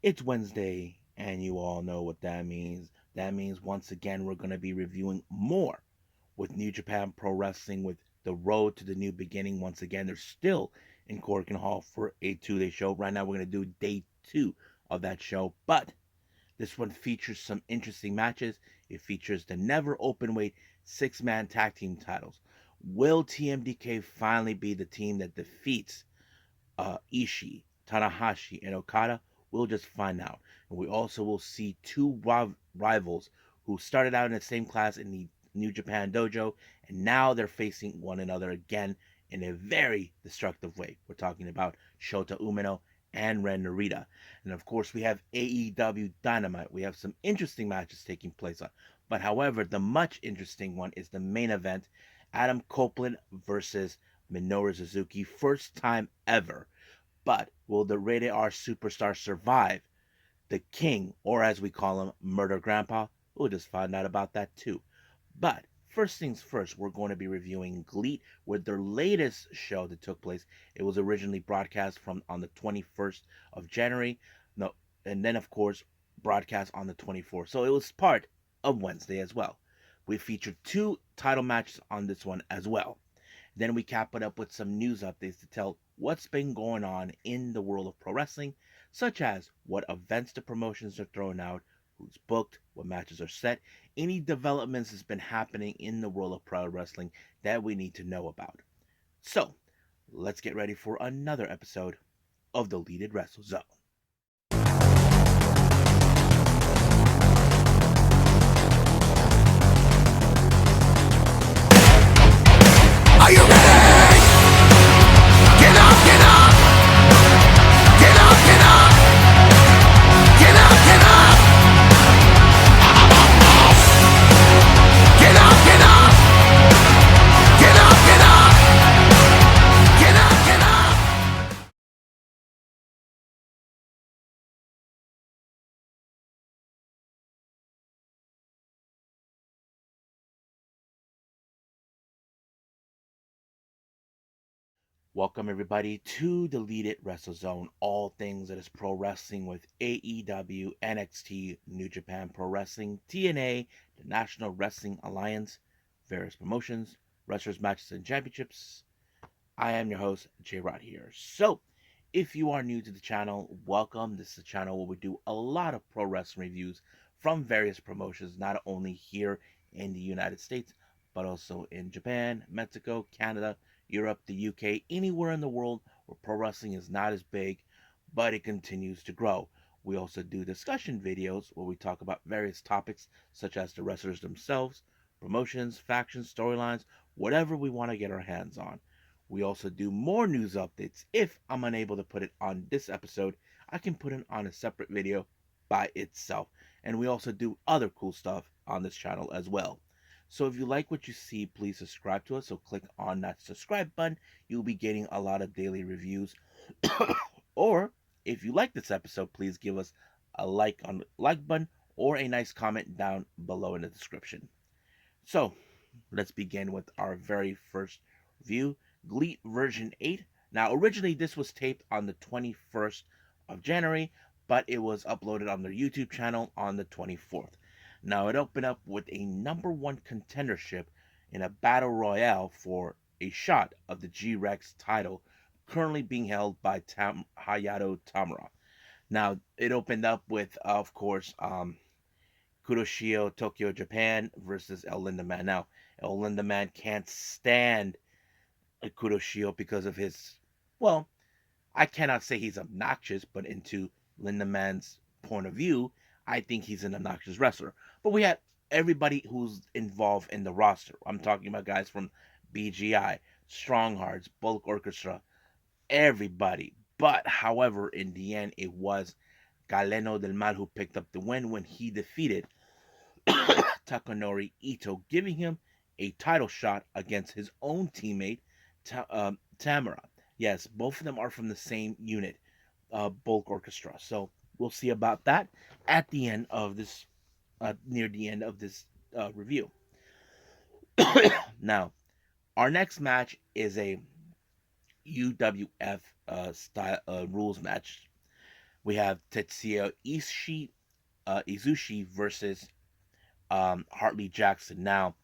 It's Wednesday, and you all know what that means. That means once again we're going to be reviewing more with New Japan Pro Wrestling with the road to the new beginning. Once again, they're still in Corkin Hall for a 2 day show. Right now, we're going to do day 2 of that show, but this one features some interesting matches. It features the never open weight 6-man tag team titles. Will TMDK finally be the team that defeats Ishii, Tanahashi, and Okada? We'll just find out. And we also will see two rivals who started out in the same class in the New Japan Dojo, and now they're facing one another again in a very destructive way. We're talking about Shota Umino and Ren Narita. And of course, we have AEW Dynamite. We have some interesting matches taking place on. But however, the much interesting one is the main event, Adam Copeland versus Minoru Suzuki. First time ever. But will the rated R superstar survive the king, or as we call him, Murder Grandpa? We'll just find out about that too. But first things first, we're going to be reviewing GLEAT with their latest show that took place. It was originally broadcast from on the 21st of January. No, and then of course broadcast on the 24th. So it was part of Wednesday as well. We featured two title matches on this one as well. Then we cap it up with some news updates to tell what's been going on in the world of pro wrestling, such as what events the promotions are throwing out, who's booked, what matches are set, any developments that's been happening in the world of pro wrestling that we need to know about. So, let's get ready for another episode of the Deleted Wrestle Zone. Are you ready? Get up, get up! Get up, get up! Get up, get up! Get up, get up! Get up, get up! Get up, get up! Welcome everybody to Deleted Wrestle Zone, all things that is pro wrestling with AEW, NXT, New Japan Pro Wrestling, TNA, the National Wrestling Alliance, various promotions, wrestlers, matches, and championships. I am your host, J Rod here. So, if you are new to the channel, welcome. This is a channel where we do a lot of pro wrestling reviews from various promotions, not only here in the United States, but also in Japan, Mexico, Canada, Europe, the UK, anywhere in the world where pro wrestling is not as big, but it continues to grow. We also do discussion videos where we talk about various topics such as the wrestlers themselves, promotions, factions, storylines, whatever we want to get our hands on. We also do more news updates. If I'm unable to put it on this episode, I can put it on a separate video by itself. And we also do other cool stuff on this channel as well. So if you like what you see, please subscribe to us. So click on that subscribe button. You'll be getting a lot of daily reviews. Or if you like this episode, please give us a like on the like button or a nice comment down below in the description. So let's begin with our very first review, GLEAT version 8. Now originally this was taped on the 21st of January, but it was uploaded on their YouTube channel on the 24th. Now it opened up with a number one contendership in a battle royale for a shot of the G-Rex title currently being held by Hayato Tamura. Now it opened up with, of course, Kuroshio Tokyo Japan versus El Lindaman. Now, El Lindaman can't stand Kuroshio because of his, well, I cannot say he's obnoxious, but into Lindaman's point of view, I think he's an obnoxious wrestler. But we had everybody who's involved in the roster. I'm talking about guys from BGI, Strong Hearts, Bulk Orchestra, everybody. But however, in the end, it was Galeno del Mal who picked up the win when he defeated Takanori Ito, giving him a title shot against his own teammate, Tamura. Yes, both of them are from the same unit, Bulk Orchestra. So we'll see about that at the end of this, near the end of this review. Now, our next match is a UWF style rules match. We have Tetsuya Izushi versus Hartley Jackson. Now,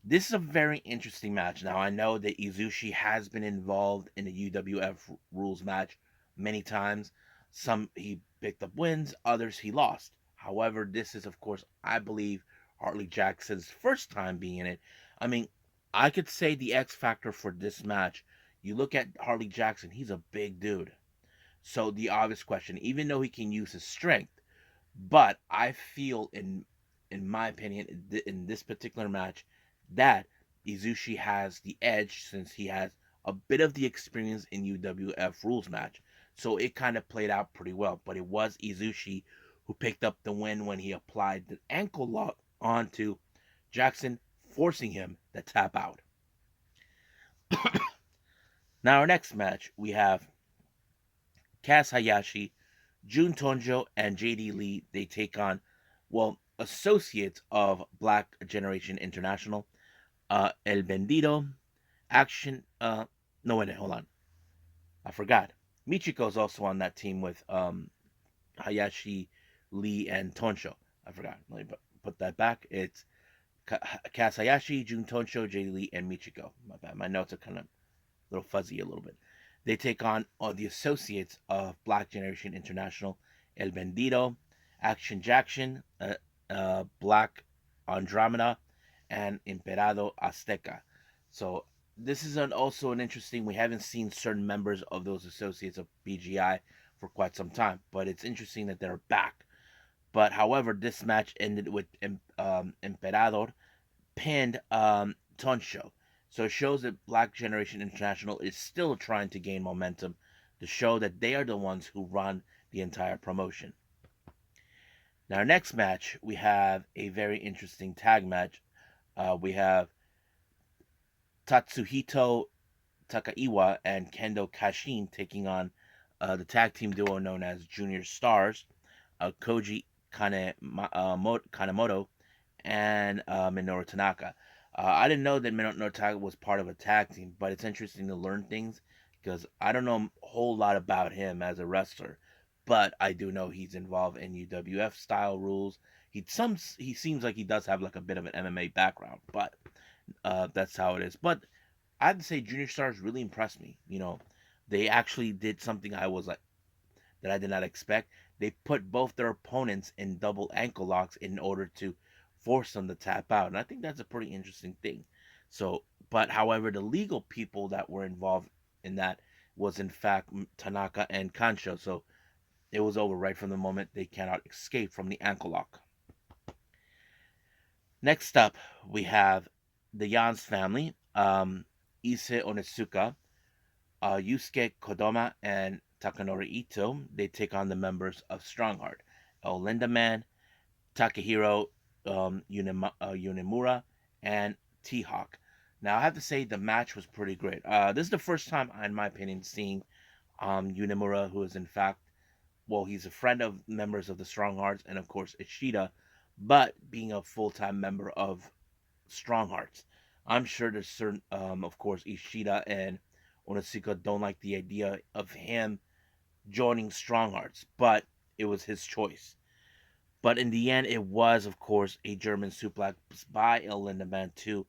this is a very interesting match. Now, I know that Izushi has been involved in a UWF rules match many times. Some he picked up wins, others he lost. However, this is, of course, I believe, Hartley Jackson's first time being in it. I mean, I could say the X factor for this match. You look at Hartley Jackson, he's a big dude. So the obvious question, even though he can use his strength, but I feel in my opinion in this particular match that Izushi has the edge since he has a bit of the experience in UWF rules match. So it kind of played out pretty well. But it was Izushi who picked up the win when he applied the ankle lock onto Jackson, forcing him to tap out. Now our next match we have Kaz Hayashi, Jun Tonjo, and JD Lee. They take on, well, associates of Black Generation International, El Bendido, Action. No, wait, hold on. I forgot. Michiko's also on that team with Hayashi, Lee, and Tonsho. I forgot. Let me put that back. It's Kaz Hayashi, Jun Tonsho, JD Lee, and Michiko. My bad. My notes are kind of a little fuzzy a little bit. They take on the associates of Black Generation International, El Bendido, Action Jackson, Black Andromeda, and Imperado Azteca. So this is also an interesting. We haven't seen certain members of those associates of BGI for quite some time, but it's interesting that they're back. But however, this match ended with Emperador pinned Tonsho. So it shows that Black Generation International is still trying to gain momentum to show that they are the ones who run the entire promotion. Now, our next match, we have a very interesting tag match. We have Tatsuhito Takaiwa and Kendo Kashin taking on the tag team duo known as Junior Stars, Koji Kanemoto and Minoru Tanaka. I didn't know that Minoru Tanaka was part of a tag team, but it's interesting to learn things because I don't know a whole lot about him as a wrestler, but I do know he's involved in UWF style rules. He seems like he does have like a bit of an MMA background, but that's how it is. But I have to say, Junior Stars really impressed me. They actually did something I was like that I did not expect. They put both their opponents in double ankle locks in order to force them to tap out. And I think that's a pretty interesting thing. So, but however, the legal people that were involved in that was in fact Tanaka and Kancho. So it was over right from the moment they cannot escape from the ankle lock. Next up, we have the Yans family, Ise Onitsuka, Yusuke Kodama, and Takanori Ito. They take on the members of Strongheart, El Lindaman, Takehiro Unemura, and T-Hawk. Now, I have to say the match was pretty great. This is the first time, in my opinion, seeing Unemura, who is in fact, well, he's a friend of members of the Stronghearts and, of course, Ishida, but being a full-time member of Stronghearts. I'm sure there's certain, of course, Ishida and Onitsuka don't like the idea of him joining Stronghearts, but it was his choice. But in the end, it was, of course, a German suplex by El Lindemann to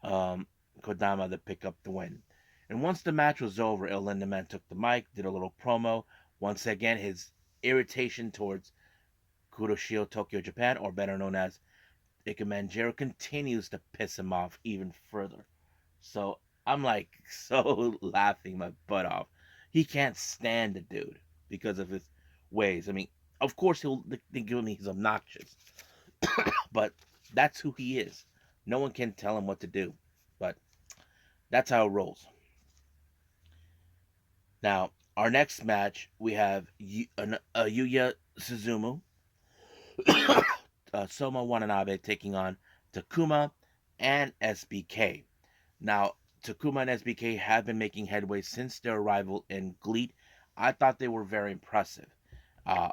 Kodama to pick up the win. And once the match was over, El Lindemann took the mic, did a little promo. Once again, his irritation towards Kuroshio Tokyo Japan, or better known as Ikemenjiro, continues to piss him off even further. So I'm like so laughing my butt off. He can't stand the dude because of his ways. I mean, of course he'll think he's obnoxious, but that's who he is. No one can tell him what to do, but that's how it rolls. Now, our next match, we have Yuya Suzumu, Soma Watanabe taking on Takuma and SBK. Now, Takuma and SBK have been making headway since their arrival in GLEAT. I thought they were very impressive. Uh,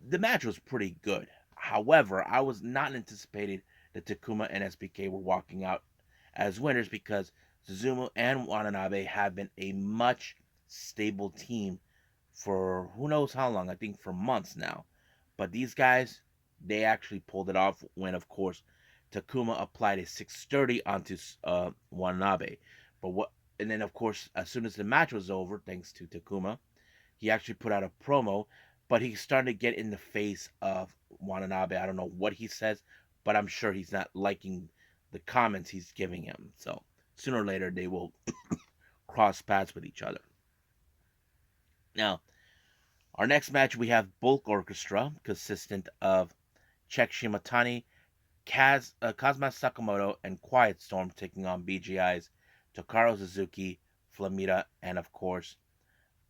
the match was pretty good. However, I was not anticipating that Takuma and SBK were walking out as winners because Suzumu and Watanabe have been a much stable team for who knows how long. I think for months now. But these guys, they actually pulled it off when, of course, Takuma applied a 630 onto Watanabe. But what? And then, of course, as soon as the match was over, thanks to Takuma, he actually put out a promo. But he started to get in the face of Watanabe. I don't know what he says, but I'm sure he's not liking the comments he's giving him. So sooner or later, they will cross paths with each other. Now, our next match, we have Bulk Orchestra, consistent of Check Shimatani, Kazuma Sakamoto, and Quiet Storm taking on BGI's Tokaru Suzuki, Flamita, and of course,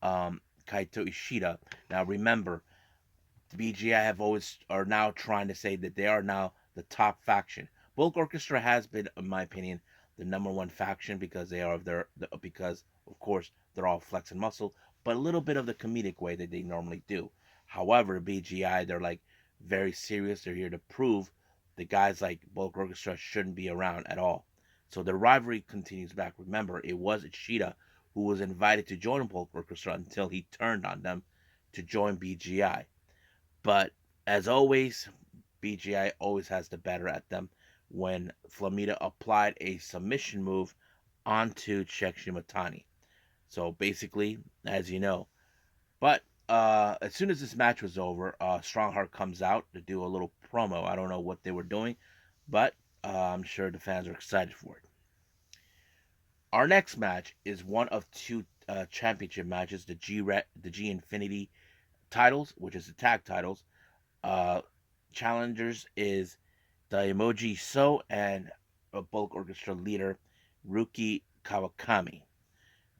Kaito Ishida. Now, remember, BGI have always are now trying to say that they are now the top faction. Bulk Orchestra has been, in my opinion, the number one faction because they are because of course they're all flex and muscle, but a little bit of the comedic way that they normally do. However, BGI they're like very serious. They're here to prove the guys like Bulk Orchestra shouldn't be around at all. So the rivalry continues back. Remember, it was Ishida who was invited to join Bulk Orchestra until he turned on them to join BGI. But as always, BGI always has the better at them when Flamita applied a submission move onto Check Shimatani. So basically, as you know. But as soon as this match was over, Strongheart comes out to do a little promo. I don't know what they were doing, but I'm sure the fans are excited for it. Our next match is one of two championship matches, the G Infinity titles, which is the tag titles. Uh, challengers is the Emoji So and a Bulk Orchestra leader, Ryuki Kawakami.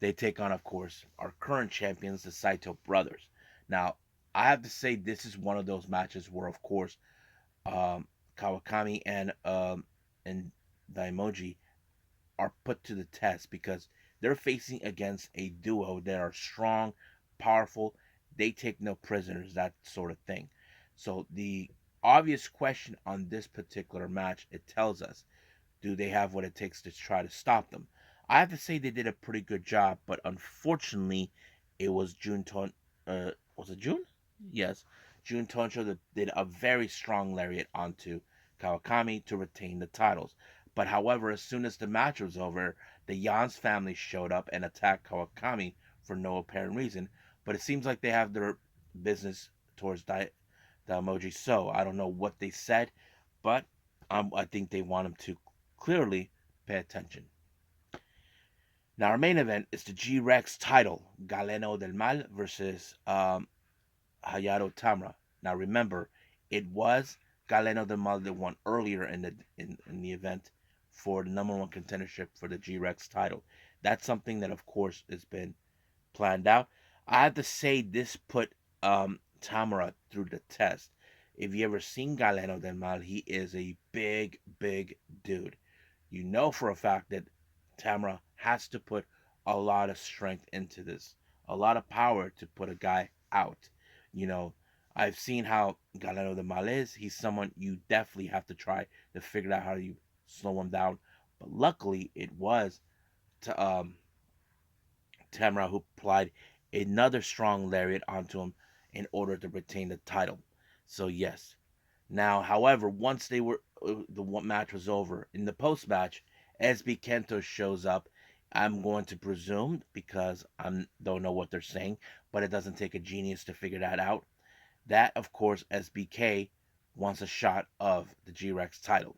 They take on, of course, our current champions, the Saito brothers. Now, I have to say this is one of those matches where, of course, Kawakami and the Emoji are put to the test because they're facing against a duo that are strong, powerful. They take no prisoners, that sort of thing. So the obvious question on this particular match, it tells us, do they have what it takes to try to stop them? I have to say they did a pretty good job, but unfortunately, it was was it June? Yes, Jun Toncho that did a very strong lariat onto Kawakami to retain the titles. But however, as soon as the match was over, the Yans family showed up and attacked Kawakami for no apparent reason. But it seems like they have their business towards the emoji. So I don't know what they said, but I think they want him to clearly pay attention. Now our main event is the G Rex title, Galeno del Mal versus Hayato Tamra. Now remember, it was Galeno del Mal that won earlier in the event for the number one contendership for the G Rex title. That's something that of course has been planned out. I have to say this put Tamara through the test. If you ever seen Galeno del Mal, he is a big dude. You know for a fact that Tamara has to put a lot of strength into this, a lot of power to put a guy out. You know, I've seen how Galeno del Mal is. He's someone you definitely have to try to figure out how you slow him down. But luckily, it was to, Tamara who applied another strong lariat onto him in order to retain the title. So yes. Now, however, once the match was over, in the post match, SB Kento shows up. I'm going to presume because I don't know what they're saying, but it doesn't take a genius to figure that out. That, of course, SBK wants a shot of the G Rex title.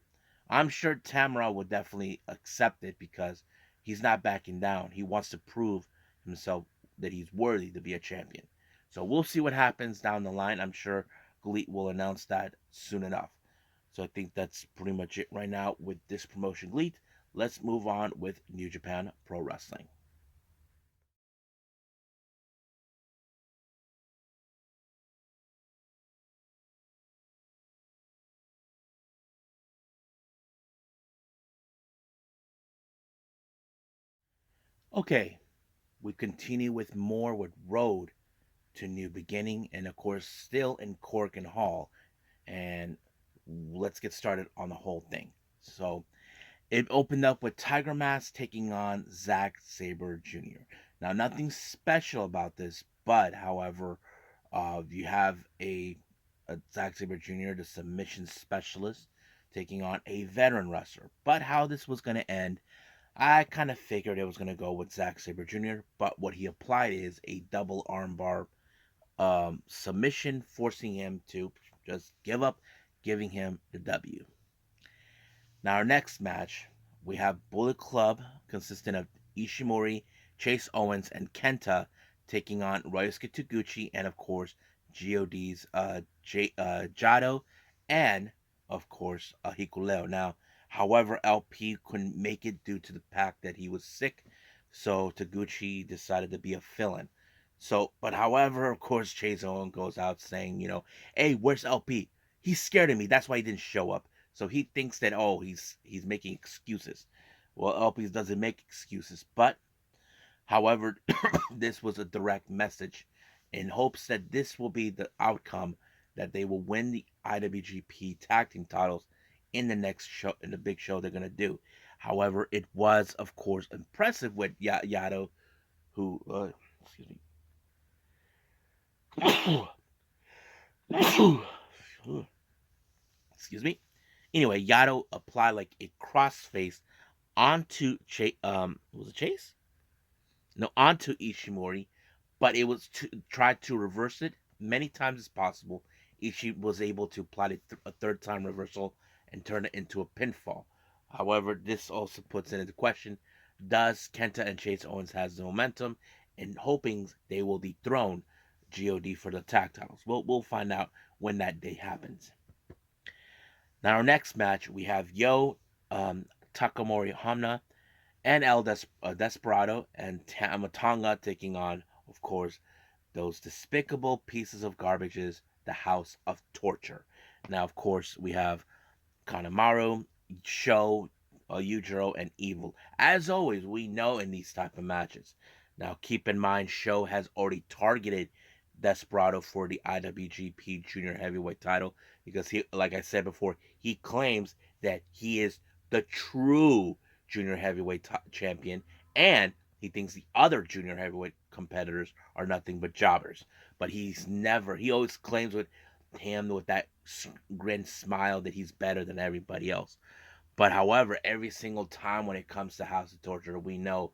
I'm sure Tamara would definitely accept it because he's not backing down. He wants to prove himself that he's worthy to be a champion. So we'll see what happens down the line. I'm sure GLEAT will announce that soon enough. So I think that's pretty much it right now with this promotion, GLEAT. Let's move on with New Japan Pro Wrestling. Okay, we continue with more with Road to New Beginning, and of course, still in Cork and Hall. And let's get started on the whole thing. So, it opened up with Tiger Mask taking on Zack Sabre Jr. Now, nothing special about this But however, you have a Zack Sabre Jr., the submission specialist, taking on a veteran wrestler. But how this was going to end, I kind of figured it was going to go with Zack Sabre Jr., but what he applied is a double armbar submission, forcing him to just give up, giving him the W. Now, our next match, we have Bullet Club, consisting of Ishimori, Chase Owens, and Kenta, taking on Ryosuke Taguchi and, of course, GOD's Jado, and, of course, Hikuleo. Now, however, LP couldn't make it due to the fact that he was sick, so Taguchi decided to be a fill-in. So, but however, of course, Chase Owens goes out saying, hey, where's LP? He's scared of me. That's why he didn't show up. So he thinks that he's making excuses. Well, LP doesn't make excuses, but however, this was a direct message in hopes that this will be the outcome that they will win the IWGP tag team titles in the next show, in the big show they're gonna do. However, it was of course impressive with Yado, who excuse me. Excuse me. Anyway, Yado applied like a crossface onto was it Chase? No, onto Ishimori, but it was to try to reverse it many times as possible. Ishii was able to apply a third time reversal and turn it into a pinfall. However, this also puts into question: does Kenta and Chase Owens has the momentum, and hoping they will dethrone God for the tag titles? We'll find out when that day happens. Now, our next match, we have Takamori Hamna and Desperado and Tamatonga taking on, of course, those despicable pieces of garbages, the House of Torture. Now, of course, we have Kanemaru, Sho, Yujiro, and Evil. As always, we know in these type of matches. Now, keep in mind, Sho has already targeted Desperado for the IWGP Junior Heavyweight title because he, like I said before, he claims that he is the true Junior Heavyweight champion, and he thinks the other Junior Heavyweight competitors are nothing but jobbers. But he always claims with him with that grin smile that he's better than everybody else. But however, every single time when it comes to House of Torture, we know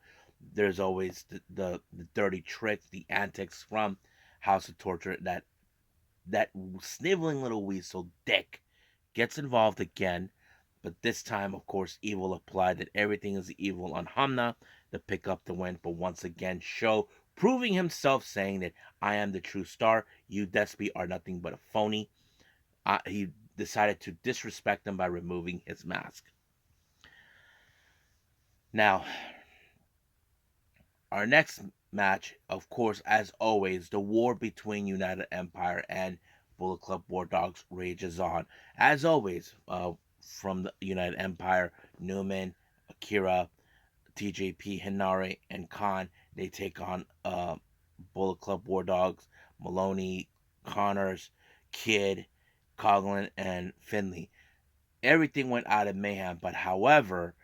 there's always the dirty tricks, the antics from House of Torture that sniveling little weasel Dick gets involved again. But this time, of course, Evil applied that everything is evil on Hamna to pick up the win. But once again, Sho proving himself, saying that I am the true star. You, Despy, are nothing but a phony. He decided to disrespect him by removing his mask. Now, our next match, of course, as always, the war between United Empire and Bullet Club War Dogs rages on. As always, from the United Empire, Newman, Akira, TJP, Hinare, and Khan, they take on Bullet Club War Dogs, Maloney, Connors, Kidd, Coughlin, and Finley. Everything went out of mayhem, but however,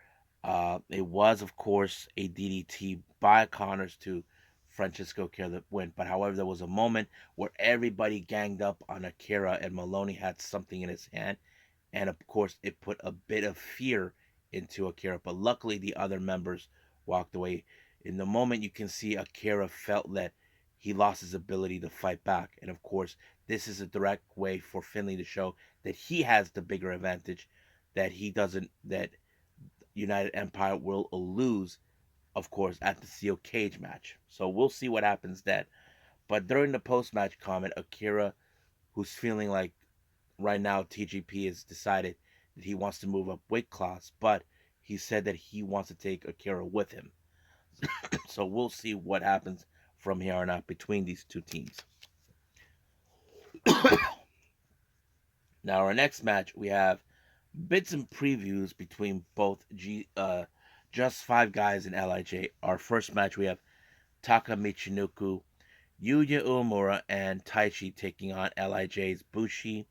it was, of course, a DDT by Connors to Francisco Akira that win. But however, there was a moment where everybody ganged up on Akira and Maloney had something in his hand. And of course, it put a bit of fear into Akira. But luckily, the other members walked away. In the moment, you can see Akira felt that he lost his ability to fight back. And of course, this is a direct way for Finley to show that he has the bigger advantage, that he doesn't, that United Empire will lose, of course, at the steel cage match. So we'll see what happens then. But during the post match comment, Akira, who's feeling like right now TGP has decided that he wants to move up weight class, but he said that he wants to take Akira with him. So we'll see what happens from here on out between these two teams. Now, our next match, we have bits and previews between both Just Five Guys and LIJ. Our first match, we have Taka Michinoku, Yuya Uemura, and Taichi taking on LIJ's Bushi,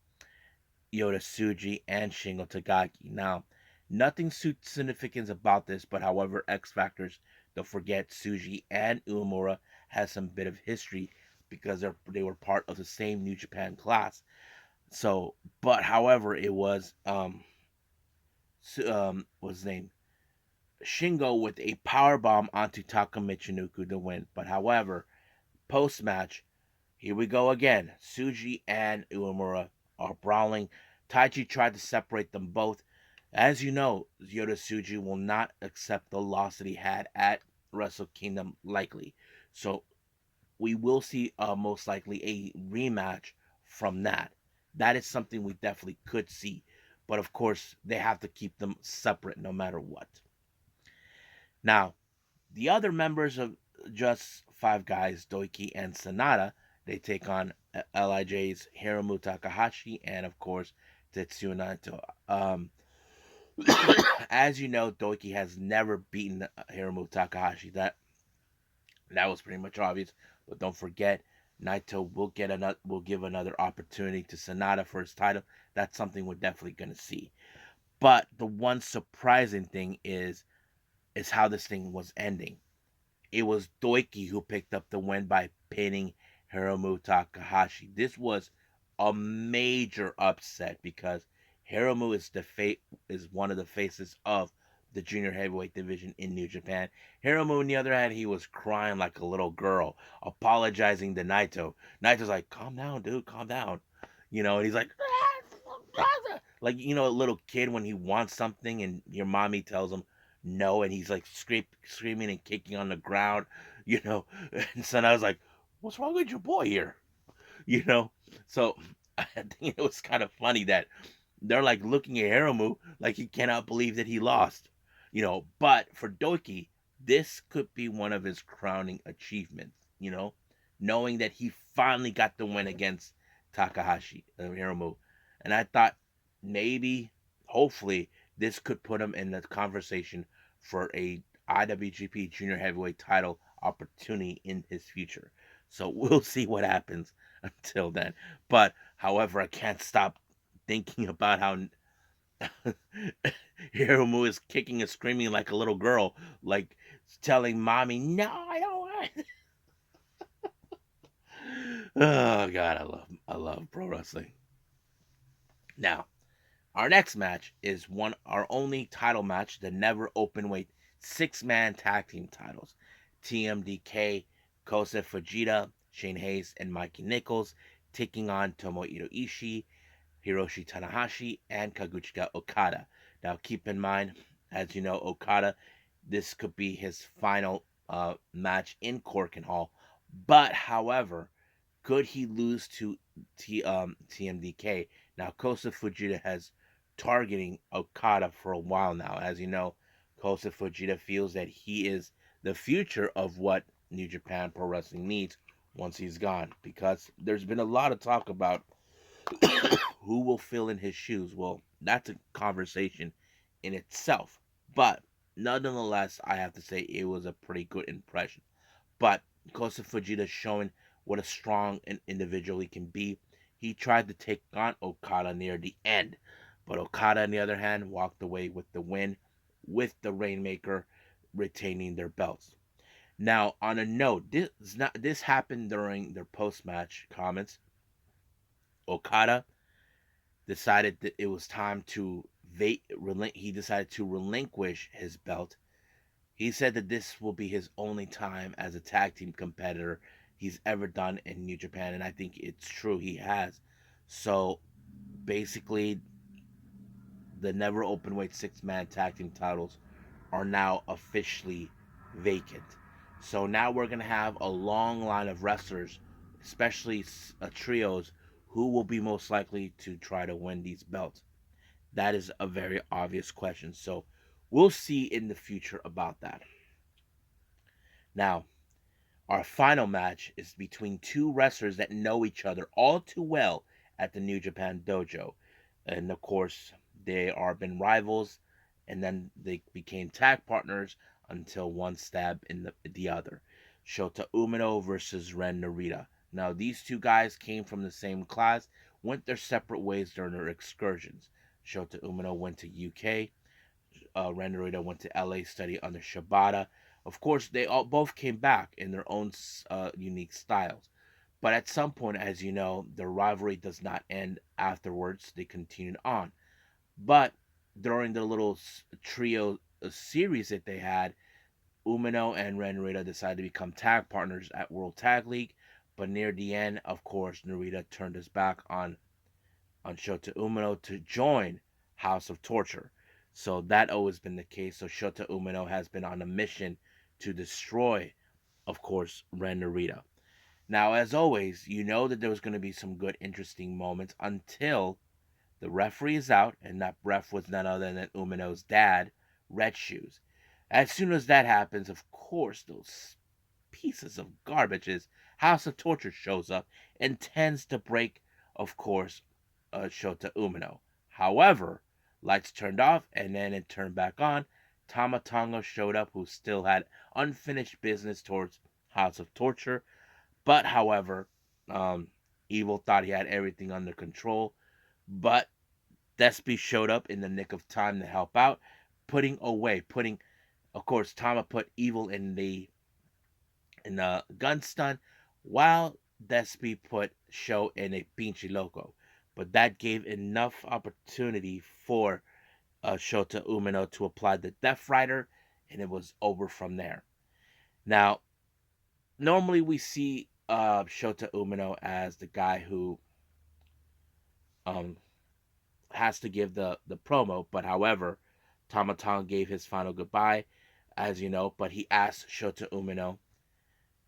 Yota Tsuji, and Shingo Takagi. Now, nothing significant about this, but however, X Factors, don't forget Tsuji and Uemura has some bit of history because they were part of the same New Japan class. So, but however, it was what's his name, Shingo with a power bomb onto Taka Michinoku to win. But however, post match, here we go again. Tsuji and Uemura are brawling. Taichi tried to separate them both. As you know, Yoda Tsuji will not accept the loss that he had at Wrestle Kingdom likely. So we will see most likely a rematch from that. That is something we definitely could see. But of course, they have to keep them separate no matter what. Now, the other members of Just Five Guys, Doiki and Sanada, they take on LIJ's Hiromu Takahashi and, of course, Tetsuya Naito. As you know, Doiki has never beaten Hiromu Takahashi. That was pretty much obvious. But don't forget, Naito will give another opportunity to Sanada for his title. That's something we're definitely gonna see. But the one surprising thing is how this thing was ending. It was Doiki who picked up the win by pinning Hiromu Takahashi. This was a major upset because Hiromu is one of the faces of the junior heavyweight division in New Japan. Hiromu, on the other hand, he was crying like a little girl, apologizing to Naito. Naito's like, "Calm down, dude, calm down," and he's like, like a little kid when he wants something and your mommy tells him no, and he's like screaming and kicking on the ground, you know. And so I was like, "What's wrong with your boy here?" You know. So I think it was kind of funny that they're like looking at Hiromu like he cannot believe that he lost, But for Doki, this could be one of his crowning achievements, knowing that he finally got the win against Takahashi Hiromu, and I thought maybe, hopefully, this could put him in the conversation for a IWGP Junior Heavyweight title opportunity in his future. So we'll see what happens until then. But however, I can't stop thinking about how Hiromu is kicking and screaming like a little girl, like telling mommy, "No, I don't want it." Oh God, I love pro wrestling. Now, our next match is our only title match, the never openweight 6-man tag team titles. TMDK, Kosei Fujita, Shane Hayes, and Mikey Nichols taking on Tomohiro Ishii, Hiroshi Tanahashi, and Kazuchika Okada. Now, keep in mind, as you know, Okada, this could be his final match in Korakuen Hall. But, however, could he lose to TMDK? Now, Kosa Fujita has targeting Okada for a while now. As you know, Kosa Fujita feels that he is the future of what New Japan Pro Wrestling needs once he's gone. Because there's been a lot of talk about who will fill in his shoes. Well, that's a conversation in itself. But nonetheless, I have to say it was a pretty good impression. But Kosa Fujita showing what a strong individual he can be. He tried to take on Okada near the end, but Okada, on the other hand, walked away with the win, with the Rainmaker retaining their belts. Now, on a note, this happened during their post-match comments. Okada decided that it was time to he decided to relinquish his belt. He said that this will be his only time as a tag team competitor he's ever done in New Japan, and I think it's true, he has. So basically, the never openweight 6-man tag team titles are now officially vacant. So now we're going to have a long line of wrestlers, especially trios, who will be most likely to try to win these belts. That is a very obvious question. So we'll see in the future about that. Now, our final match is between two wrestlers that know each other all too well at the New Japan Dojo. And of course, they are been rivals and then they became tag partners until one stabbed in the other. Shota Umino versus Ren Narita. Now, these two guys came from the same class, went their separate ways during their excursions. Shota Umino went to UK, Ren Narita went to LA, study under Shibata. Of course, they both came back in their own unique styles. But at some point, as you know, the rivalry does not end afterwards. They continued on. But during the little trio series that they had, Umino and Ren Narita decided to become tag partners at World Tag League. But near the end, of course, Narita turned his back on Shota Umino to join House of Torture. So that always been the case. So Shota Umino has been on a mission to destroy, of course, Ren Narita. Now, as always, you know that there was going to be some good, interesting moments until the referee is out, and that ref was none other than Umino's dad, Red Shoes. As soon as that happens, of course, those pieces of garbage's House of Torture shows up and tends to break, of course, Shota Umino. However, lights turned off and then it turned back on. Tama Tonga showed up, who still had unfinished business towards House of Torture. But, however, um, Evil thought he had everything under control. But Despy showed up in the nick of time to help out, putting, of course, Tama put Evil in the gun stun, while Despy put Show in a Pinchy Loco. But that gave enough opportunity for Shota Umino to apply the Death Rider, and it was over from there. Now, normally we see Shota Umino as the guy who um, has to give the promo, but however, Tamatong gave his final goodbye, as you know, but he asked Shota Umino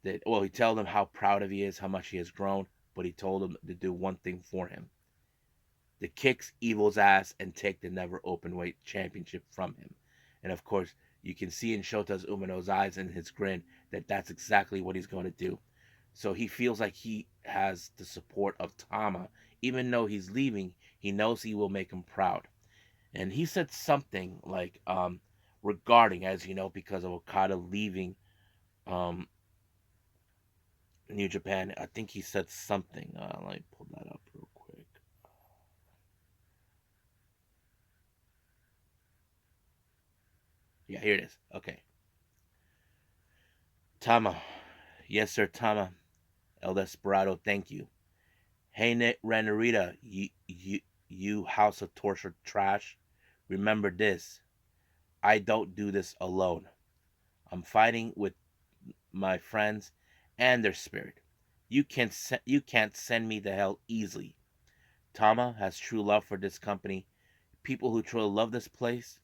that, well, he told him how proud of he is, how much he has grown, but he told him to do one thing for him: to kick Evil's ass and take the never Openweight championship from him. And of course, you can see in Shota Umino's eyes and his grin that that's exactly what he's going to do. So he feels like he has the support of Tama. Even though he's leaving, he knows he will make him proud. And he said something like, regarding, as you know, because of Okada leaving um, New Japan. I think he said something. Let me pull that up real quick. Yeah, here it is. Okay. Tama. Yes, sir, Tama. El Desperado, thank you. Hey, Nick Renarita, you House of Torture trash. Remember this. I don't do this alone. I'm fighting with my friends and their spirit. You can't send me to hell easily. Tama has true love for this company. People who truly love this place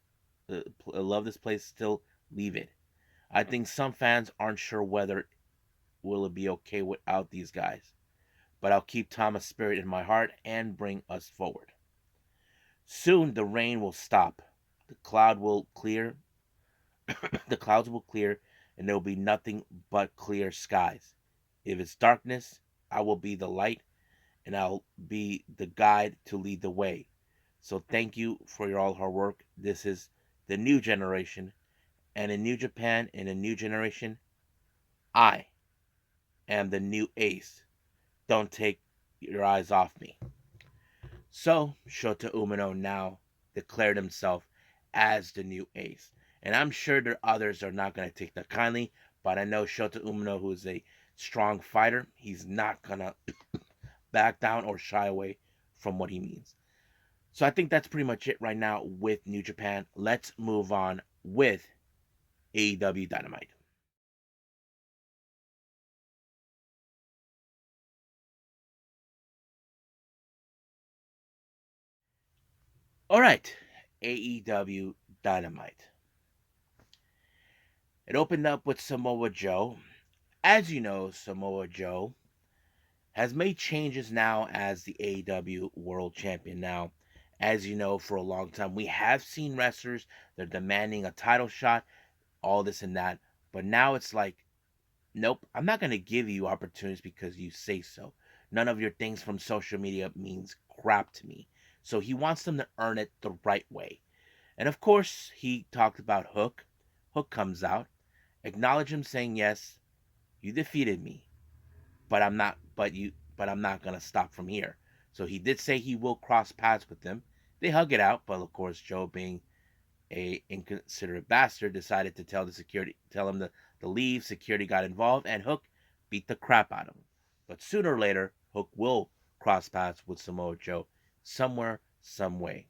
still leave it. I think some fans aren't sure whether will it be okay without these guys, but I'll keep Tama's spirit in my heart and bring us forward. Soon the rain will stop. The cloud will clear. The clouds will clear, and there will be nothing but clear skies. If it's darkness, I will be the light, and I'll be the guide to lead the way. So thank you for your all hard work. This is the new generation, and in New Japan, in a new generation, I am the new ace. Don't take your eyes off me. So Shota Umino now declared himself as the new ace. And I'm sure there others are not going to take that kindly, but I know Shota Umino, who is a strong fighter, he's not going to back down or shy away from what he means. So I think that's pretty much it right now with New Japan. Let's move on with AEW Dynamite. All right, AEW Dynamite. It opened up with Samoa Joe. As you know, Samoa Joe has made changes now as the AEW World Champion. Now, as you know, for a long time, we have seen wrestlers, they're demanding a title shot, all this and that. But now it's like, nope, I'm not going to give you opportunities because you say so. None of your things from social media means crap to me. So he wants them to earn it the right way. And of course, he talked about Hook. Hook comes out, acknowledge him saying, yes, you defeated me, but I'm not gonna stop from here. So he did say he will cross paths with them. They hug it out, but of course Joe, being a inconsiderate bastard, decided to tell him to leave. Security got involved, and Hook beat the crap out of him. But sooner or later, Hook will cross paths with Samoa Joe somewhere, some way.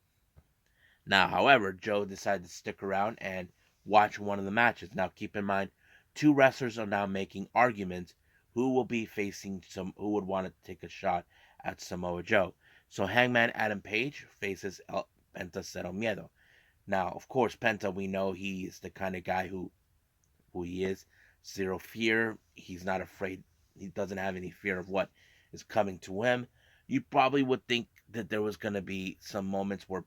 Now, however, Joe decided to stick around and watch one of the matches. Now, keep in mind, two wrestlers are now making arguments who will be facing who would want to take a shot at Samoa Joe. So, Hangman Adam Page faces Penta Cero Miedo. Now, of course, Penta, we know he is the kind of guy who he is. Zero fear. He's not afraid. He doesn't have any fear of what is coming to him. You probably would think that there was going to be some moments where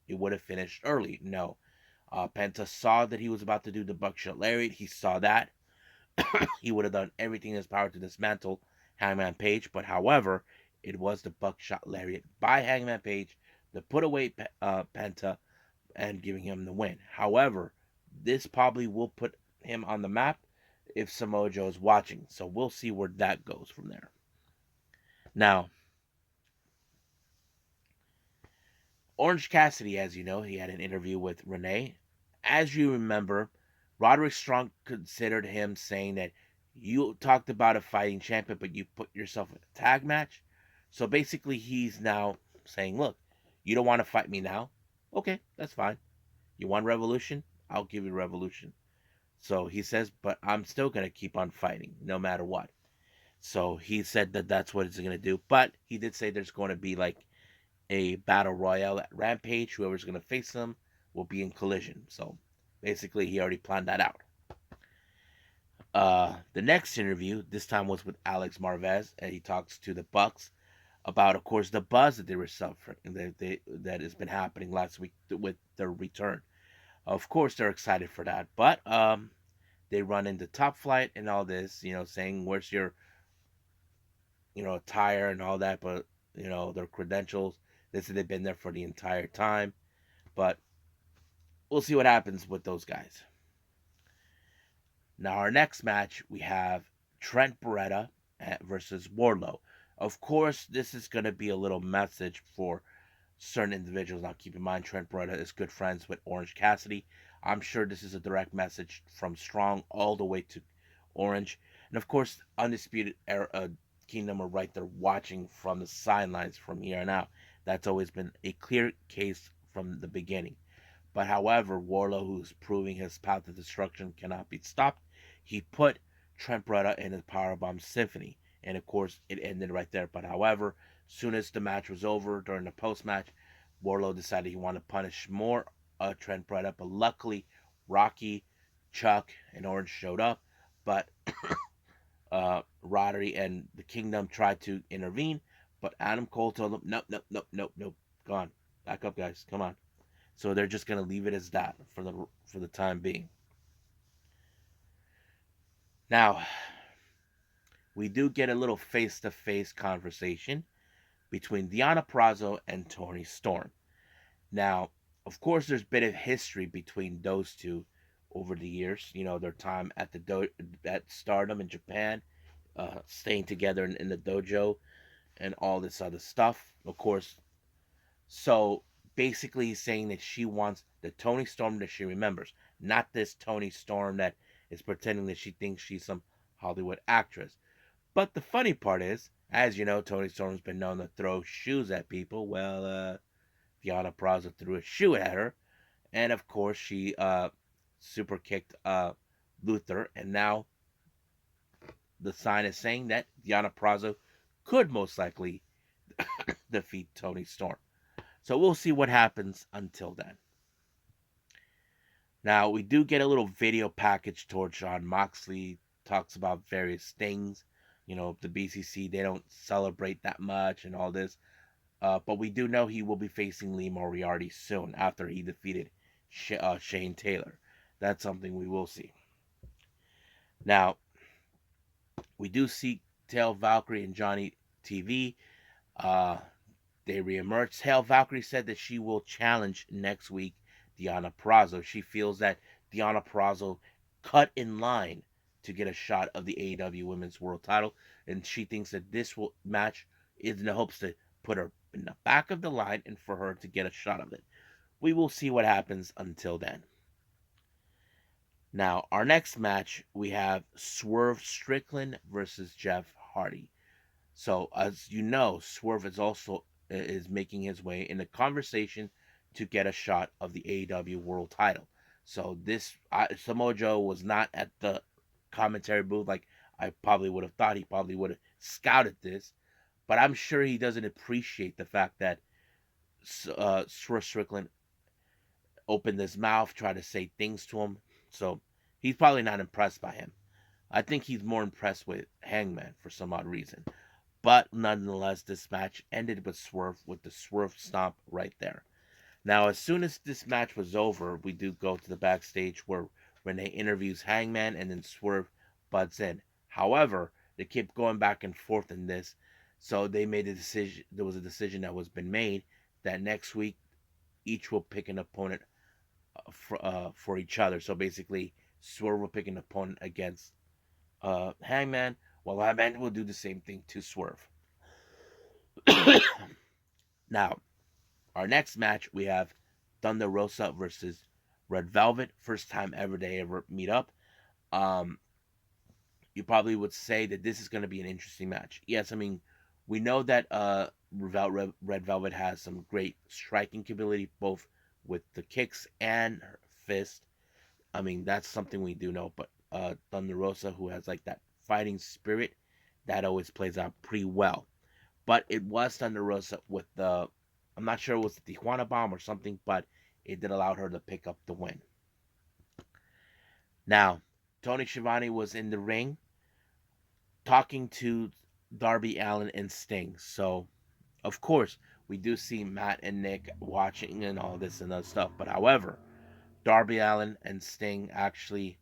it would have finished early. No. Penta saw that he was about to do the buckshot lariat. He saw that. He would have done everything in his power to dismantle Hangman Page. But however, it was the buckshot lariat by Hangman Page that put away Penta and giving him the win. However, this probably will put him on the map if Samoa Joe is watching. So we'll see where that goes from there. Now, Orange Cassidy, as you know, he had an interview with Renee. As you remember, Roderick Strong considered him saying that you talked about a fighting champion, but you put yourself in a tag match. So basically, he's now saying, look, you don't want to fight me now? Okay, that's fine. You want Revolution? I'll give you Revolution. So he says, but I'm still going to keep on fighting no matter what. So he said that that's what he's going to do. But he did say there's going to be like a battle royale at Rampage. Whoever's going to face him will be in Collision. So basically, he already planned that out. The next interview, this time was with Alex Marvez, and he talks to the Bucks about, of course, the buzz that they were suffering, that has been happening last week with their return. Of course, they're excited for that, but they run into Top Flight and all this, saying, where's your, attire and all that, but, their credentials. They said they've been there for the entire time, but we'll see what happens with those guys. Now, our next match, we have Trent Beretta versus Wardlow. Of course, this is going to be a little message for certain individuals. Now, keep in mind, Trent Beretta is good friends with Orange Cassidy. I'm sure this is a direct message from Strong all the way to Orange. And of course, Undisputed Kingdom are right there watching from the sidelines from here on out. That's always been a clear case from the beginning. But however, Wardlow, who's proving his path to destruction cannot be stopped, he put Trent Beretta in his Powerbomb Symphony. And of course, it ended right there. But however, soon as the match was over, during the post-match, Wardlow decided he wanted to punish more Trent Beretta. But luckily, Rocky, Chuck, and Orange showed up. But Roddy and the Kingdom tried to intervene. But Adam Cole told them, nope, nope, nope, nope, nope. Go on. Back up, guys. Come on. So they're just going to leave it as that for the time being. Now, we do get a little face-to-face conversation between Deonna Purrazzo and Toni Storm. Now, of course, there's been a history between those two over the years. Their time at at Stardom in Japan, staying together in the dojo, and all this other stuff. Of course, so basically he's saying that she wants the Toni Storm that she remembers, not this Toni Storm that is pretending that she thinks she's some Hollywood actress. But the funny part is, as you know, Toni Storm's been known to throw shoes at people. Well, Deonna Purrazzo threw a shoe at her, and of course she super kicked Luther, and now the sign is saying that Deonna Purrazzo could most likely defeat Toni Storm. So we'll see what happens until then. Now, we do get a little video package towards Jon Moxley. Talks about various things. The BCC, they don't celebrate that much and all this. But we do know he will be facing Lee Moriarty soon after he defeated Shane Taylor. That's something we will see. Now, we do see Tail Valkyrie and Johnny TV. They reemerged. Hail Valkyrie said that she will challenge next week Deonna Purrazzo. She feels that Deonna Purrazzo cut in line to get a shot of the AEW Women's World Title, and she thinks that this match is in the hopes to put her in the back of the line and for her to get a shot of it. We will see what happens until then. Now, our next match, we have Swerve Strickland versus Jeff Hardy. So as you know, Swerve is making his way in the conversation to get a shot of the AEW World Title. So this Samoa Joe was not at the commentary booth like I probably would have thought. He probably would have scouted this, but I'm sure he doesn't appreciate the fact that Swerve Strickland opened his mouth, tried to say things to him. So he's probably not impressed by him. I think he's more impressed with Hangman for some odd reason. But nonetheless, this match ended with the Swerve stomp right there. Now, as soon as this match was over, we do go to the backstage where Renee interviews Hangman and then Swerve butts in. However, they kept going back and forth in this, so they made a decision. There was a decision that was been made that next week each will pick an opponent for each other. So basically, Swerve will pick an opponent against Hangman, while Hangman will do the same thing to Swerve. Now, our next match we have Thunder Rosa versus Red Velvet. First time ever they ever meet up. Um, you probably would say that this is going to be an interesting match. Yes, I mean we know that Red Velvet has some great striking ability, both with the kicks and her fist. I mean that's something we do know. But Thunder Rosa, who has like that fighting spirit, that always plays out pretty well. But it was Thunder Rosa with the, I'm not sure it was the Tijuana Bomb or something, but it did allow her to pick up the win. Now, Tony Schiavone was in the ring talking to Darby Allin and Sting. So, of course, we do see Matt and Nick watching and all this and other stuff. But however, Darby Allin and Sting actually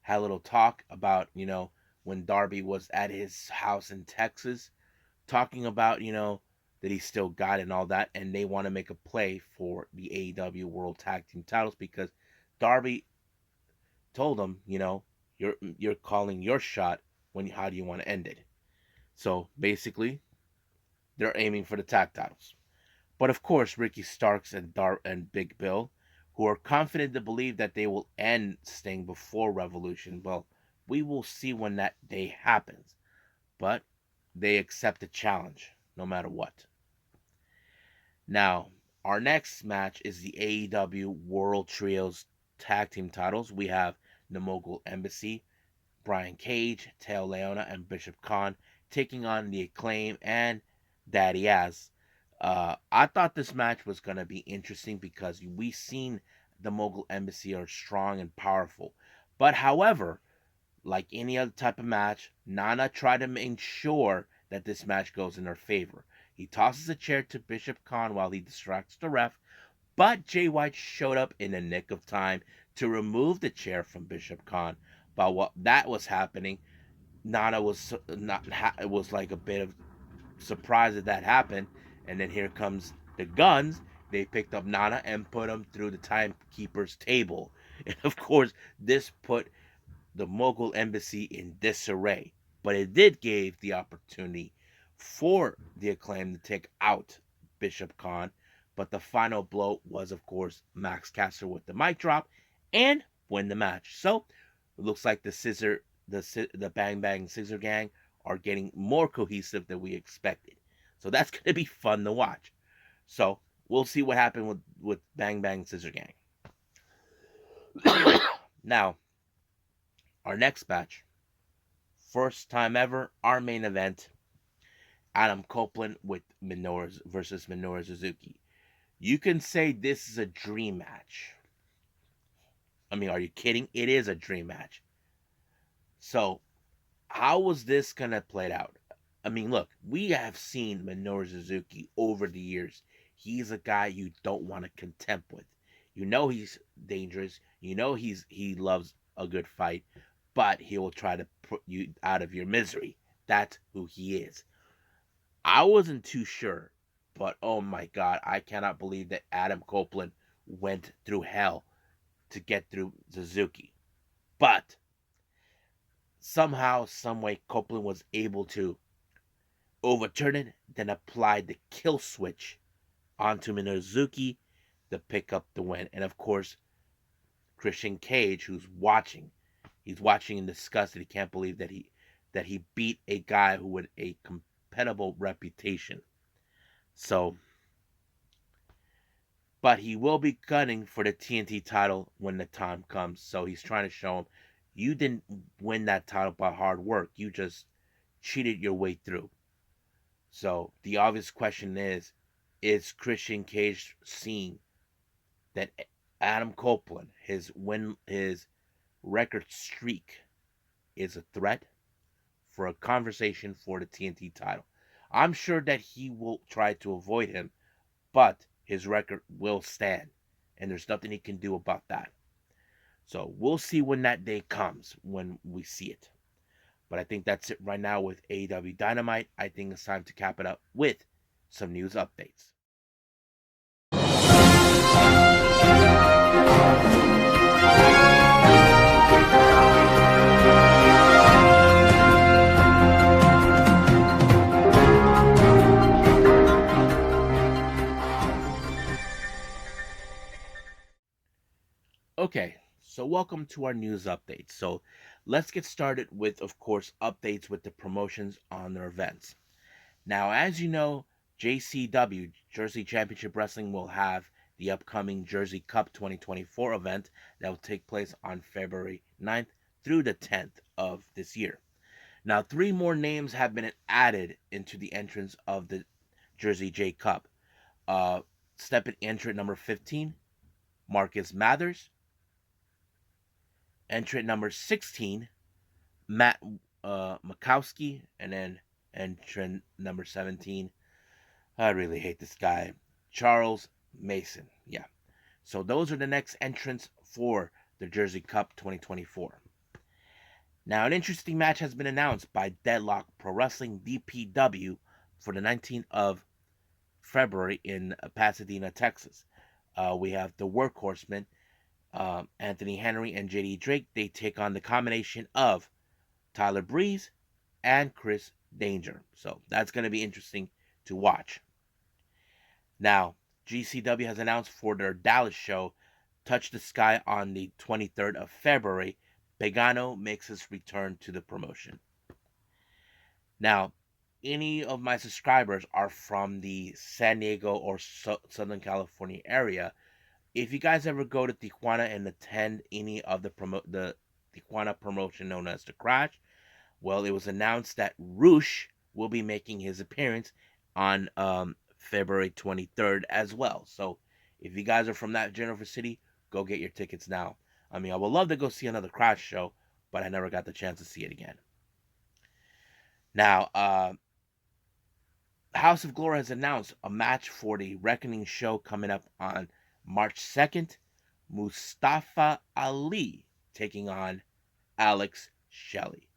had a little talk about, when Darby was at his house in Texas, talking about, that he still got it and all that, and they want to make a play for the AEW World Tag Team titles because Darby told him, you're calling your shot. How do you want to end it? So basically, they're aiming for the tag titles. But of course, Ricky Starks and Big Bill, who are confident to believe that they will end Sting before Revolution, well, we will see when that day happens. But they accept the challenge no matter what. Now, our next match is the AEW World Trios Tag Team titles. We have the Mogul Embassy, Brian Cage, Teo Leona, and Bishop Khan taking on the Acclaim and Daddy Az. I thought this match was going to be interesting because we've seen the Mogul Embassy are strong and powerful. But however, like any other type of match, Nana tried to ensure that this match goes in her favor. He tosses a chair to Bishop Khan while he distracts the ref, but Jay White showed up in the nick of time to remove the chair from Bishop Khan. But while that was happening, Nana was not. It was like a bit of surprise that happened, and then here comes the Guns. They picked up Nana and put him through the timekeeper's table, and of course, this put the Mogul Embassy in disarray. But it did give the opportunity for the Acclaim to take out Bishop Khan. But the final blow was, of course, Max Caster with the mic drop and win the match. So it looks like the Bang Bang Scissor Gang are getting more cohesive than we expected. So that's going to be fun to watch. So we'll see what happened with Bang Bang Scissor Gang. Now, our next match, first time ever, our main event, Adam Copeland with versus Minoru Suzuki. You can say this is a dream match. I mean, are you kidding? It is a dream match. So, how was this gonna play out? I mean, look, we have seen Minoru Suzuki over the years. He's a guy you don't want to contempt with. You know he's dangerous. You know he loves a good fight, but he will try to put you out of your misery. That's who he is. I wasn't too sure, but oh my god, I cannot believe that Adam Copeland went through hell to get through Suzuki. But somehow, someway, Copeland was able to overturn it, then applied the kill switch onto Minoru Suzuki to pick up the win. And of course, Christian Cage, who's watching, he's watching in disgust that he can't believe that he beat a guy who had a compatible reputation. So, but he will be gunning for the TNT title when the time comes. So he's trying to show him you didn't win that title by hard work. You just cheated your way through. So the obvious question is Christian Cage seeing that Adam Copeland, his record streak is a threat for a conversation for the TNT title? I'm sure that he will try to avoid him, but his record will stand, and there's nothing he can do about that. So we'll see when that day comes, when we see it. But I think that's it right now with AEW Dynamite. I think it's time to cap it up with some news updates. Okay, so welcome to our news updates. So let's get started with, of course, updates with the promotions on their events. Now, as you know, JCW, Jersey Championship Wrestling, will have the upcoming Jersey Cup 2024 event that will take place on February 9th through the 10th of this year. Now, 3 more names have been added into the entrance of the Jersey J Cup. Step in entrant number 15, Marcus Mathers. Entrant number 16, Matt Makowski. And then entrant number 17, I really hate this guy, Charles Mason. Yeah. So those are the next entrants for the Jersey Cup 2024. Now, an interesting match has been announced by Deadlock Pro Wrestling DPW for the 19th of February in Pasadena, Texas. We have the Workhorsemen, Anthony Henry and JD Drake. They take on the combination of Tyler Breeze and Chris Danger. So that's going to be interesting to watch. Now, GCW has announced for their Dallas show, Touch the Sky, on the 23rd of February. Pagano makes his return to the promotion. Now, any of my subscribers are from the San Diego or Southern California area. If you guys ever go to Tijuana and attend any of the Tijuana promotion known as the Crash, well, it was announced that Roosh will be making his appearance on February 23rd as well. So if you guys are from that general vicinity, go get your tickets now. I mean, I would love to go see another Crash show, but I never got the chance to see it again. Now, House of Glory has announced a match for the Reckoning show coming up on March 2nd. Mustafa Ali taking on Alex Shelley.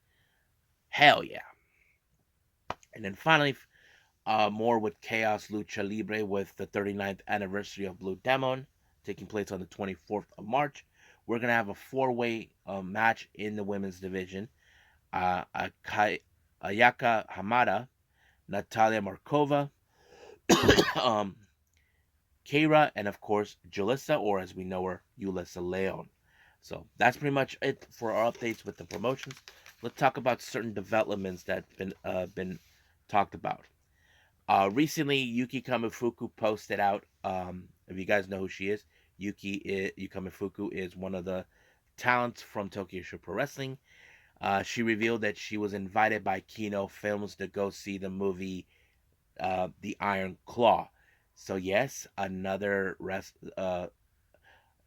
Hell yeah. And then finally, more with Chaos Lucha Libre with the 39th anniversary of Blue Demon taking place on the 24th of March. We're going to have a 4-way match in the women's division. Ayaka Hamada, Natalia Markova, Keira, and of course, Julissa, or as we know her, Ulissa Leon. So that's pretty much it for our updates with the promotions. Let's talk about certain developments that have been talked about. Recently, Yuki Kamifuku posted out, if you guys know who she is, Yuki Kamifuku is one of the talents from Tokyo Show Pro Wrestling. She revealed that she was invited by Kino Films to go see the movie The Iron Claw. So yes, another a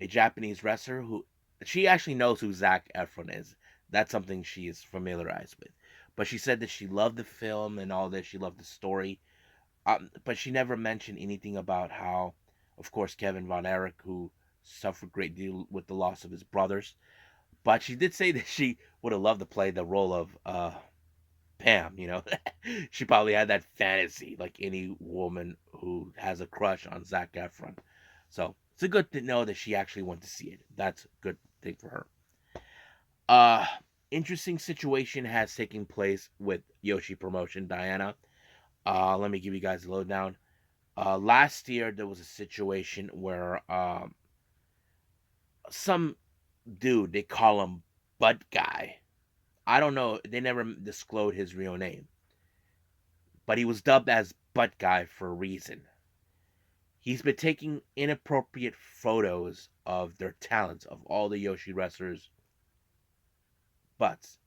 Japanese wrestler who she actually knows who Zac Efron is. That's something she is familiarized with. But she said that she loved the film and all this. She loved the story. But she never mentioned anything about how, of course, Kevin Von Erich, who suffered a great deal with the loss of his brothers. But she did say that she would have loved to play the role of Pam, you know. She probably had that fantasy like any woman who has a crush on Zac Efron. So it's a good to know that she actually went to see it. That's a good thing for her. Interesting situation has taken place with Yoshi Promotion, Diana. Let me give you guys a lowdown. Last year there was a situation where some dude, they call him Butt Guy. I don't know. They never disclosed his real name, but he was dubbed as Butt Guy for a reason. He's been taking inappropriate photos of their talents, of all the Yoshi wrestlers' butts.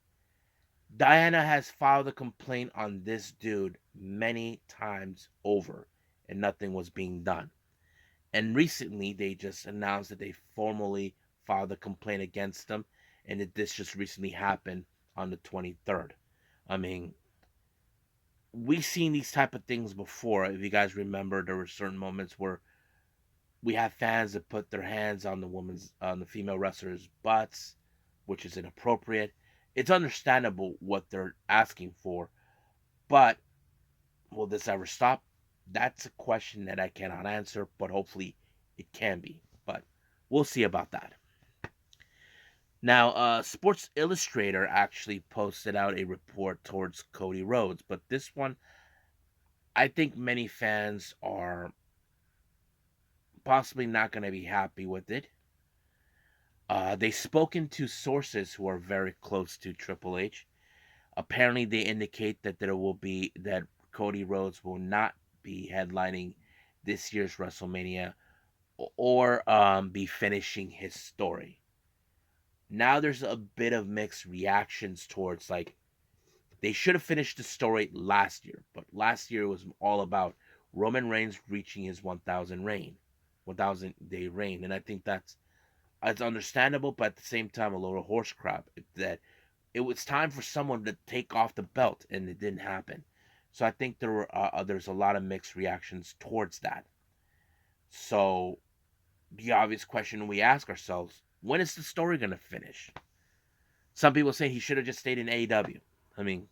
Diana has filed a complaint on this dude many times over, and nothing was being done. And recently, they just announced that they formally filed a complaint against him, and that this just recently happened on the 23rd. I mean, we've seen these type of things before. If you guys remember, there were certain moments where we have fans that put their hands on the female wrestlers' butts, which is inappropriate. It's understandable what they're asking for, but will this ever stop? That's a question that I cannot answer, but hopefully it can be. But we'll see about that. Now, Sports Illustrator actually posted out a report towards Cody Rhodes, but this one, I think many fans are possibly not going to be happy with it. They've spoken to sources who are very close to Triple H. Apparently, they indicate that that Cody Rhodes will not be headlining this year's WrestleMania or be finishing his story. Now there's a bit of mixed reactions towards like they should have finished the story last year, but last year was all about Roman Reigns reaching his 1,000 day reign, and I think that's understandable, but at the same time a little horse crap. That it was time for someone to take off the belt, and it didn't happen. So I think there's a lot of mixed reactions towards that. So the obvious question we ask ourselves: when is the story gonna finish? Some people say he should have just stayed in AEW. I mean,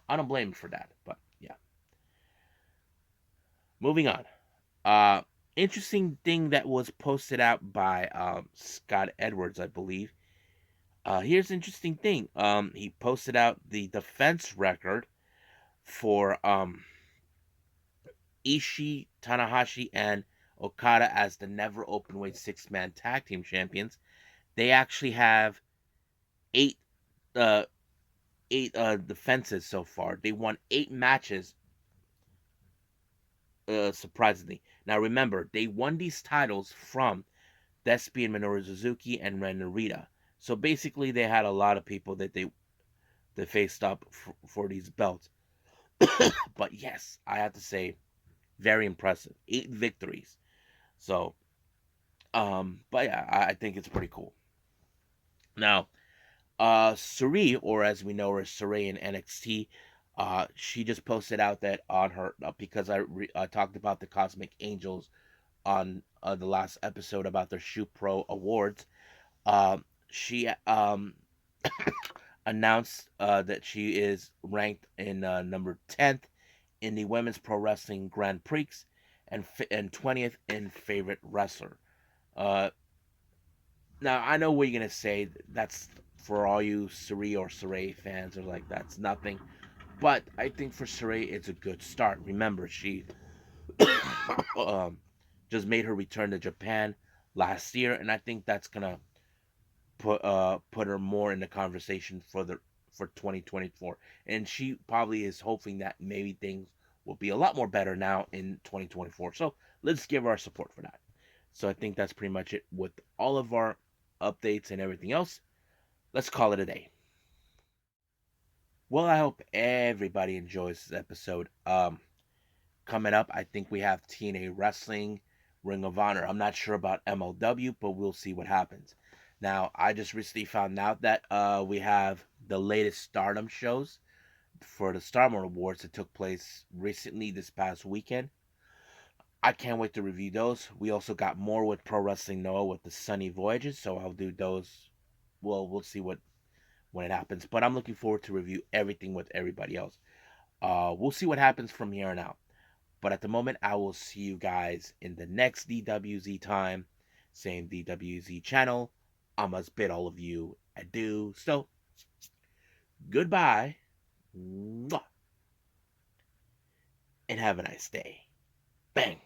I don't blame him for that, but yeah. Moving on. Uh, Interesting thing that was posted out by Scott Edwards, I believe. Here's an interesting thing. He posted out the defense record for Ishii, Tanahashi, and Okada as the never openweight six-man tag team champions. They actually have eight uh eight defenses so far. They won 8 matches, surprisingly. Now remember, they won these titles from Despy and Minoru Suzuki and Ren Narita. So basically, they had a lot of people that they faced up for these belts. But yes, I have to say, very impressive. 8 victories. So, but yeah, I think it's pretty cool. Now, Saree, or as we know her, Saree in NXT, she just posted out that on her because I talked about the Cosmic Angels on the last episode about their Shoot Pro Awards. She announced that she is ranked in number 10th in the Women's Pro Wrestling Grand Prix and 20th in Favorite Wrestler. Uh, Now I know what you're gonna say. That's for all you Saree or Sarray fans are like that's nothing. But I think for Sarray it's a good start. Remember, she um, just made her return to Japan last year, and I think that's gonna put her more in the conversation for 2024. And she probably is hoping that maybe things will be a lot more better now in 2024. So let's give her our support for that. So I think that's pretty much it with all of our updates and everything else. Let's call it a day. Well, I hope everybody enjoys this episode. Coming up, I think we have TNA Wrestling, Ring of Honor. I'm not sure about MLW, but we'll see what happens. Now, I just recently found out that we have the latest Stardom shows for the Stardom Awards that took place recently this past weekend. I can't wait to review those. We also got more with Pro Wrestling Noah with the Sunny Voyages, so I'll do those. Well, we'll see what when it happens. But I'm looking forward to review everything with everybody else. We'll see what happens from here on out. But at the moment, I will see you guys in the next DWZ time. Same DWZ channel. I must bid all of you adieu. So, goodbye. Mwah, and have a nice day. Bang.